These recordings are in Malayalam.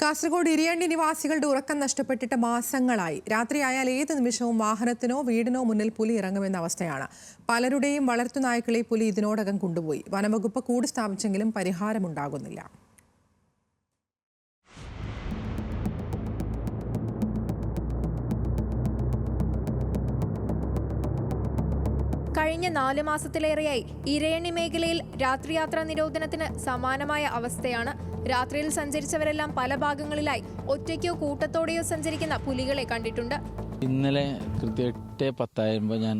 കാസർഗോഡ് ഇരിയണ്ടി നിവാസികളുടെ ഉറക്കം നഷ്ടപ്പെട്ടിട്ട് മാസങ്ങളായി. രാത്രിയായാൽ ഏത് നിമിഷവും വാഹനത്തിനോ വീടിനോ മുന്നിൽ പുലി ഇറങ്ങുമെന്ന അവസ്ഥയാണ്. പലരുടെയും വളർത്തുനായ്ക്കളെ പുലി ഇതിനോടകം കൊണ്ടുപോയി. വനംവകുപ്പ് കൂട് സ്ഥാപിച്ചെങ്കിലും പരിഹാരമുണ്ടാകുന്നില്ല. കഴിഞ്ഞ 4 മാസത്തിലേറെയായി ഇരയണ്ണി മേഖലയിൽ രാത്രിയാത്രാ നിരോധനത്തിന് സമാനമായ അവസ്ഥയാണ്. രാത്രിയിൽ സഞ്ചരിച്ചവരെല്ലാം പല ഭാഗങ്ങളിലായി ഒറ്റയ്ക്കോ കൂട്ടത്തോടെയോ സഞ്ചരിക്കുന്ന പുലികളെ കണ്ടിട്ടുണ്ട്. ഇന്നലെ കൃത്യം 8:10 ഞാൻ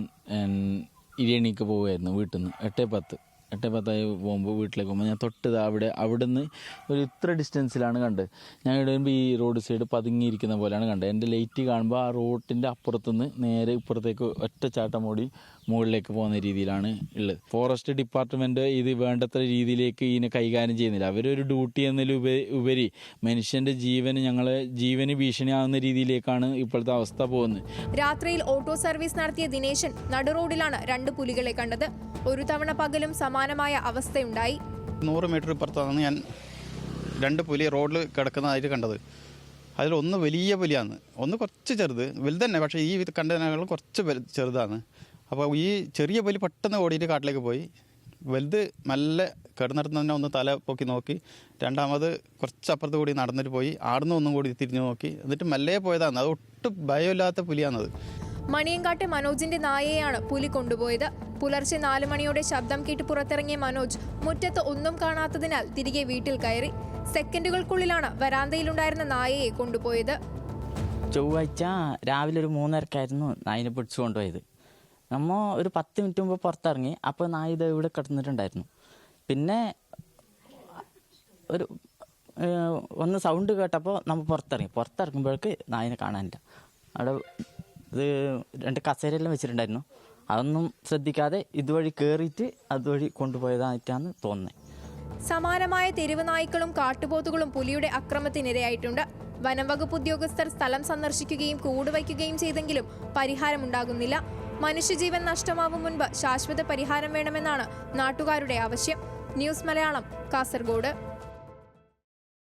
ഇരയണ്ണിക്ക് പോവുമായിരുന്നു. വീട്ടിൽ നിന്ന് 8:10 പോകുമ്പോൾ വീട്ടിലേക്ക് പോകുമ്പോൾ ഞാൻ അവിടുന്ന് ഒരു ഇത്ര ഡിസ്റ്റൻസിലാണ് കണ്ടത്. ഞാൻ ഇവിടെ വരുമ്പോൾ ഈ റോഡ് സൈഡ് പതുങ്ങിയിരിക്കുന്ന പോലെയാണ് കണ്ടത്. എൻ്റെ ലൈറ്റ് കാണുമ്പോൾ ആ റോഡിൻ്റെ അപ്പുറത്തുനിന്ന് നേരെ ഇപ്പുറത്തേക്ക് ഒറ്റച്ചാട്ടം ഓടി മുകളിലേക്ക് പോകുന്ന രീതിയിലാണ് ഉള്ളത്. ഫോറസ്റ്റ് ഡിപ്പാർട്ട്മെൻറ്റ് ഇത് വേണ്ടത്ര രീതിയിലേക്ക് ഇതിനെ കൈകാര്യം ചെയ്യുന്നില്ല. അവരൊരു ഡ്യൂട്ടി എന്നതിലുപരി മനുഷ്യൻ്റെ ജീവന് ഭീഷണിയാവുന്ന രീതിയിലേക്കാണ് ഇപ്പോഴത്തെ അവസ്ഥ പോകുന്നത്. രാത്രിയിൽ ഓട്ടോ സർവീസ് നടത്തിയ ദിനേശൻ നടുറോഡിലാണ് 2 പുലികളെ കണ്ടത്. ഒരു തവണ പകലും സമാനമായ അവസ്ഥയുണ്ടായി. 100 മീറ്റർ ഇപ്പുറത്താണ് ഞാൻ 2 പുലി റോഡിൽ കിടക്കുന്നതായിട്ട് കണ്ടത്. അതിലൊന്ന് വലിയ പുലിയാണ്, ഒന്ന് കുറച്ച് ചെറുത്. വലുത് തന്നെ, പക്ഷേ ഈ കണ്ടതിനേക്കാളും കുറച്ച് ചെറുതാണ്. അപ്പോൾ ഈ ചെറിയ പുലി പെട്ടെന്ന് ഓടിയിട്ട് കാട്ടിലേക്ക് പോയി. വലുത് മെല്ലെ കിടന്നിടത്ത് തന്നെ ഒന്ന് തല പൊക്കി നോക്കി, രണ്ടാമത് കുറച്ചപ്പുറത്ത് കൂടി നടന്നിട്ട് പോയി. ആടുന്ന് ഒന്നും കൂടി തിരിഞ്ഞു നോക്കി, എന്നിട്ട് മെല്ലെ പോയതാണ്. അത് ഒട്ടും ഭയമില്ലാത്ത പുലിയാണത്. മണിയങ്കാട്ടെ മനോജിന്റെ നായയെയാണ് പുലി കൊണ്ടുപോയത്. പുലർച്ചെ 4 മണിയോടെ ശബ്ദം കേട്ട് പുറത്തിറങ്ങിയ മനോജ് മുറ്റത്ത് ഒന്നും കാണാത്തതിനാൽ തിരികെ വീട്ടിൽ കയറി. സെക്കൻഡുകൾക്കുള്ളിലാണ് വരാന്തയിലുണ്ടായിരുന്ന നായയെ കൊണ്ടുപോയത്. ചൊവ്വാഴ്ച രാവിലെ ഒരു 3:30-ക്കായിരുന്നു നായിനെ പിടിച്ചു കൊണ്ടുപോയത്. നമ്മൾ ഒരു 10 മിനിറ്റ് മുമ്പ് പുറത്തിറങ്ങി. അപ്പോൾ നായ ഇത് ഇവിടെ കിടന്നിട്ടുണ്ടായിരുന്നു. പിന്നെ ഒന്ന് സൗണ്ട് കേട്ടപ്പോൾ നമ്മൾ പുറത്തിറങ്ങുമ്പോഴേക്ക് നായിനെ കാണാനില്ല. അവിടെ ഇത് 2 കസേരയെല്ലാം വെച്ചിട്ടുണ്ടായിരുന്നു. അതൊന്നും ശ്രദ്ധിക്കാതെ ഇതുവഴി കയറിയിട്ട് അതുവഴി കൊണ്ടുപോയതായിട്ടാണ് തോന്നുന്നത്. സമാനമായ തെരുവ് നായ്ക്കളും കാട്ടുപോത്തുകളും പുലിയുടെ അക്രമത്തിനിരയായിട്ടുണ്ട്. വനംവകുപ്പ് ഉദ്യോഗസ്ഥർ സ്ഥലം സന്ദർശിക്കുകയും കൂടുവയ്ക്കുകയും ചെയ്തെങ്കിലും പരിഹാരമുണ്ടാകുന്നില്ല. മനുഷ്യജീവൻ നഷ്ടമാവും മുൻപ് ശാശ്വത പരിഹാരം വേണമെന്നാണ് നാട്ടുകാരുടെ ആവശ്യം. ന്യൂസ് മലയാളം, കാസർഗോഡ്.